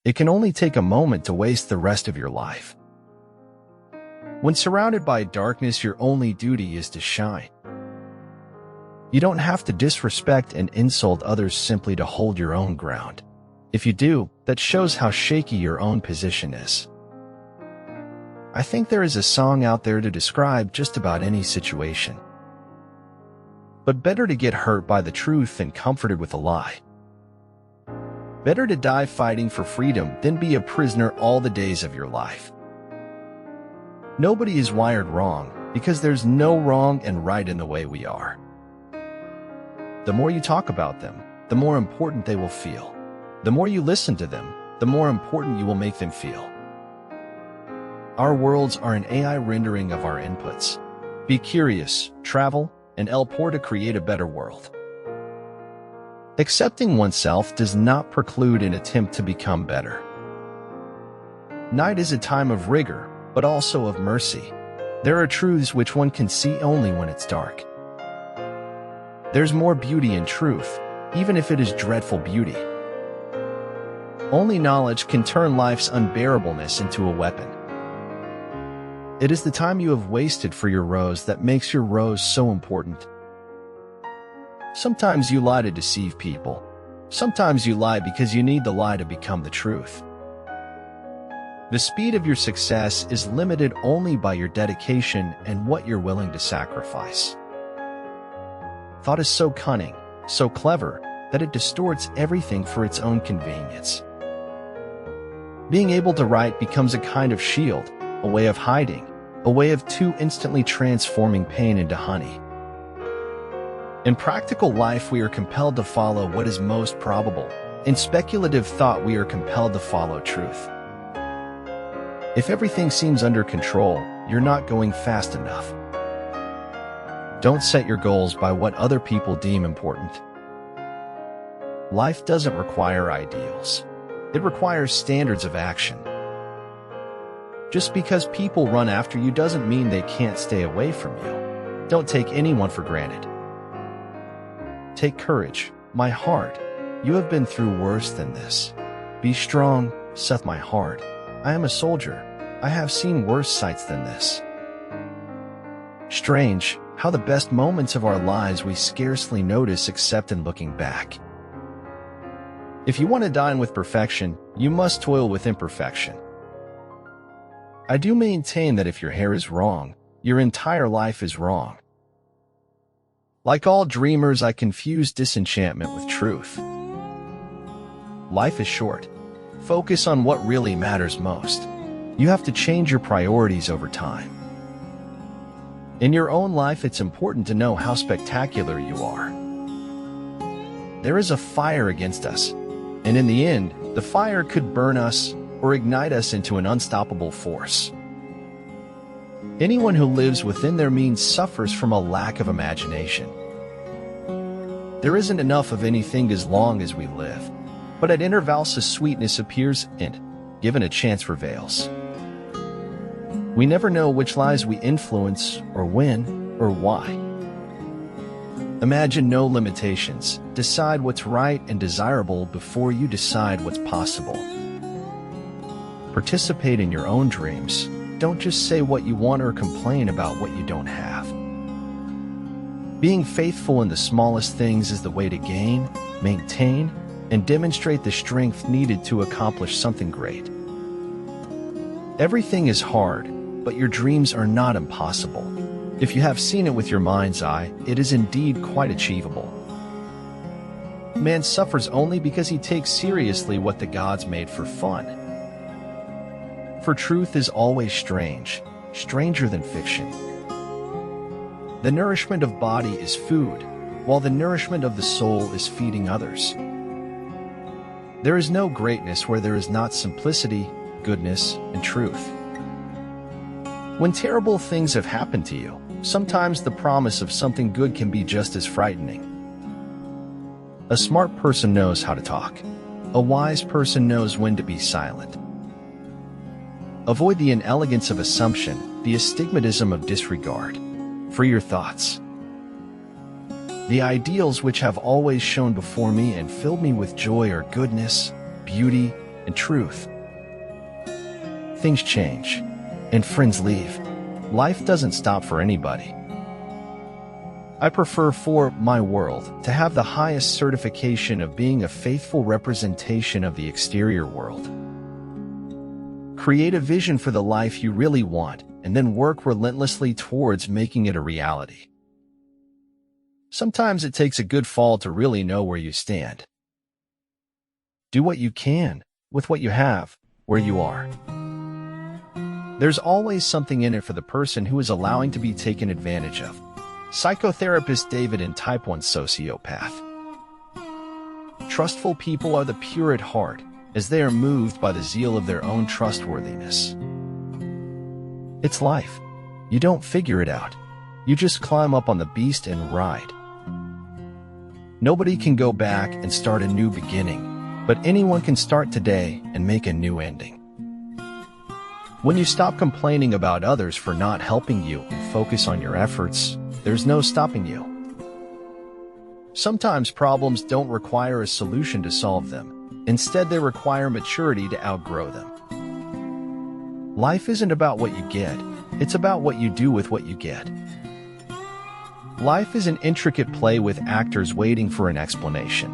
It can only take a moment to waste the rest of your life. When surrounded by darkness, your only duty is to shine. You don't have to disrespect and insult others simply to hold your own ground. If you do, that shows how shaky your own position is. I think there is a song out there to describe just about any situation. But better to get hurt by the truth than comforted with a lie. Better to die fighting for freedom than be a prisoner all the days of your life. Nobody is wired wrong, because there's no wrong and right in the way we are. The more you talk about them, the more important they will feel. The more you listen to them, the more important you will make them feel. Our worlds are an AI rendering of our inputs. Be curious, travel, and pour to create a better world. Accepting oneself does not preclude an attempt to become better. Night is a time of rigor, but also of mercy. There are truths which one can see only when it's dark. There's more beauty in truth, even if it is dreadful beauty. Only knowledge can turn life's unbearableness into a weapon. It is the time you have wasted for your rose that makes your rose so important. Sometimes you lie to deceive people. Sometimes you lie because you need the lie to become the truth. The speed of your success is limited only by your dedication and what you're willing to sacrifice. Thought is so cunning, so clever, that it distorts everything for its own convenience. Being able to write becomes a kind of shield, a way of hiding, a way of too instantly transforming pain into honey. In practical life, we are compelled to follow what is most probable. In speculative thought, we are compelled to follow truth. If everything seems under control, you're not going fast enough. Don't set your goals by what other people deem important. Life doesn't require ideals. It requires standards of action. Just because people run after you doesn't mean they can't stay away from you. Don't take anyone for granted. Take courage, my heart. You have been through worse than this. Be strong, saith my heart. I am a soldier. I have seen worse sights than this. Strange, how the best moments of our lives we scarcely notice except in looking back. If you want to dine with perfection, you must toil with imperfection. I do maintain that if your hair is wrong, your entire life is wrong. Like all dreamers, I confuse disenchantment with truth. Life is short. Focus on what really matters most. You have to change your priorities over time. In your own life, it's important to know how spectacular you are. There is a fire against us, and in the end, the fire could burn us or ignite us into an unstoppable force. Anyone who lives within their means suffers from a lack of imagination. There isn't enough of anything as long as we live, but at intervals a sweetness appears and, given a chance, prevails. We never know which lives we influence, or when, or why. Imagine no limitations. Decide what's right and desirable before you decide what's possible. Participate in your own dreams. Don't just say what you want or complain about what you don't have. Being faithful in the smallest things is the way to gain, maintain, and demonstrate the strength needed to accomplish something great. Everything is hard, but your dreams are not impossible. If you have seen it with your mind's eye, it is indeed quite achievable. Man suffers only because he takes seriously what the gods made for fun. For truth is always strange, stranger than fiction. The nourishment of body is food, while the nourishment of the soul is feeding others. There is no greatness where there is not simplicity, goodness, and truth. When terrible things have happened to you, sometimes the promise of something good can be just as frightening. A smart person knows how to talk. A wise person knows when to be silent. Avoid the inelegance of assumption, the astigmatism of disregard. Free your thoughts. The ideals which have always shone before me and filled me with joy are goodness, beauty, and truth. Things change, and friends leave. Life doesn't stop for anybody. I prefer for my world to have the highest certification of being a faithful representation of the exterior world. Create a vision for the life you really want, and then work relentlessly towards making it a reality. Sometimes it takes a good fall to really know where you stand. Do what you can, with what you have, where you are. There's always something in it for the person who is allowing to be taken advantage of. Psychotherapist David and Type 1 sociopath. Trustful people are the pure at heart, as they are moved by the zeal of their own trustworthiness. It's life. You don't figure it out. You just climb up on the beast and ride. Nobody can go back and start a new beginning, but anyone can start today and make a new ending. When you stop complaining about others for not helping you and focus on your efforts, there's no stopping you. Sometimes problems don't require a solution to solve them. Instead, they require maturity to outgrow them. Life isn't about what you get. It's about what you do with what you get. Life is an intricate play with actors waiting for an explanation.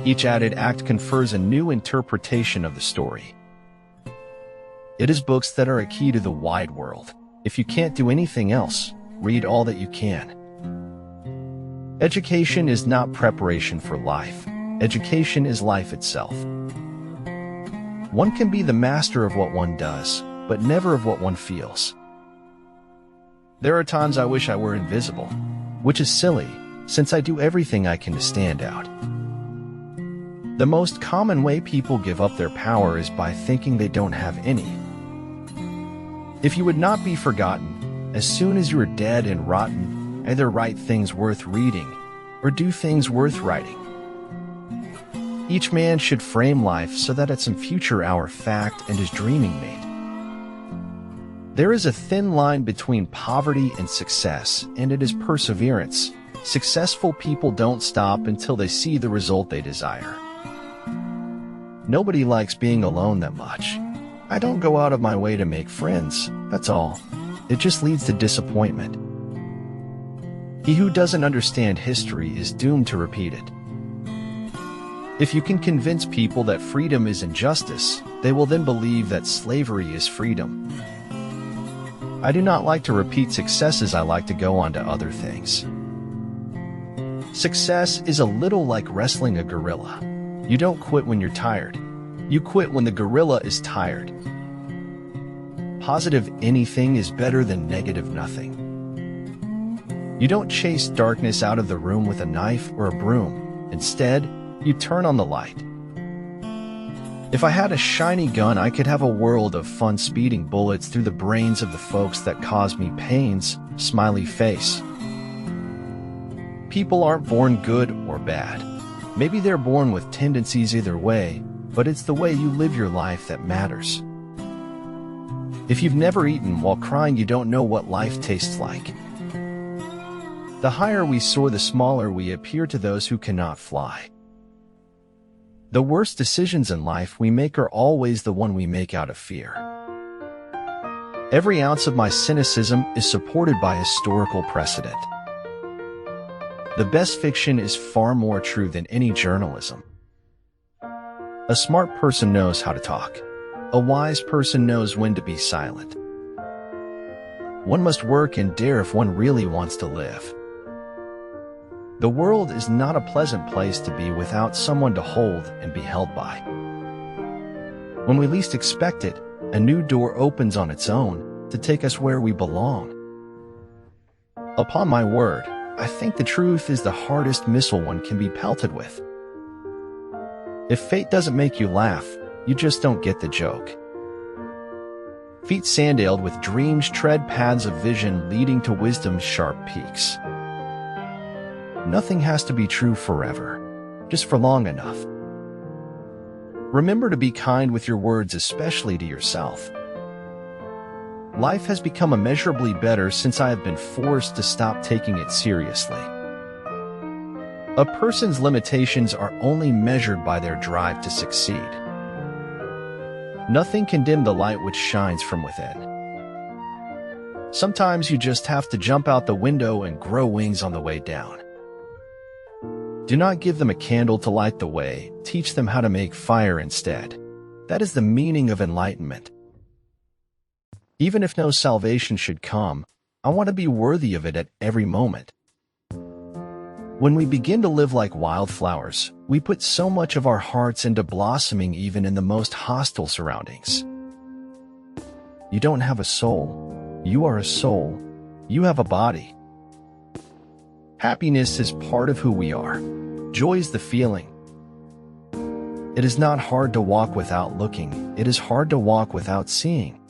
Each added act confers a new interpretation of the story. It is books that are a key to the wide world. If you can't do anything else, read all that you can. Education is not preparation for life. Education is life itself. One can be the master of what one does, but never of what one feels. There are times I wish I were invisible, which is silly, since I do everything I can to stand out. The most common way people give up their power is by thinking they don't have any. If you would not be forgotten, as soon as you are dead and rotten, either write things worth reading or do things worth writing. Each man should frame life so that at some future hour fact and his dreaming mate. There is a thin line between poverty and success, and it is perseverance. Successful people don't stop until they see the result they desire. Nobody likes being alone that much. I don't go out of my way to make friends, that's all. It just leads to disappointment. He who doesn't understand history is doomed to repeat it. If you can convince people that freedom is injustice, they will then believe that slavery is freedom. I do not like to repeat successes, I like to go on to other things. Success is a little like wrestling a gorilla. You don't quit when you're tired. You quit when the gorilla is tired. Positive anything is better than negative nothing. You don't chase darkness out of the room with a knife or a broom. Instead, you turn on the light. If I had a shiny gun, I could have a world of fun speeding bullets through the brains of the folks that cause me pains, smiley face. People aren't born good or bad. Maybe they're born with tendencies either way, but it's the way you live your life that matters. If you've never eaten while crying, you don't know what life tastes like. The higher we soar, the smaller we appear to those who cannot fly. The worst decisions in life we make are always the one we make out of fear. Every ounce of my cynicism is supported by historical precedent. The best fiction is far more true than any journalism. A smart person knows how to talk. A wise person knows when to be silent. One must work and dare if one really wants to live. The world is not a pleasant place to be without someone to hold and be held by. When we least expect it, a new door opens on its own to take us where we belong. Upon my word, I think the truth is the hardest missile one can be pelted with. If fate doesn't make you laugh, you just don't get the joke. Feet sandaled with dreams tread paths of vision leading to wisdom's sharp peaks. Nothing has to be true forever, just for long enough. Remember to be kind with your words, especially to yourself. Life has become immeasurably better since I have been forced to stop taking it seriously. A person's limitations are only measured by their drive to succeed. Nothing can dim the light which shines from within. Sometimes you just have to jump out the window and grow wings on the way down. Do not give them a candle to light the way, teach them how to make fire instead. That is the meaning of enlightenment. Even if no salvation should come, I want to be worthy of it at every moment. When we begin to live like wildflowers, we put so much of our hearts into blossoming even in the most hostile surroundings. You don't have a soul. You are a soul. You have a body. Happiness is part of who we are. Joy is the feeling. It is not hard to walk without looking. It is hard to walk without seeing.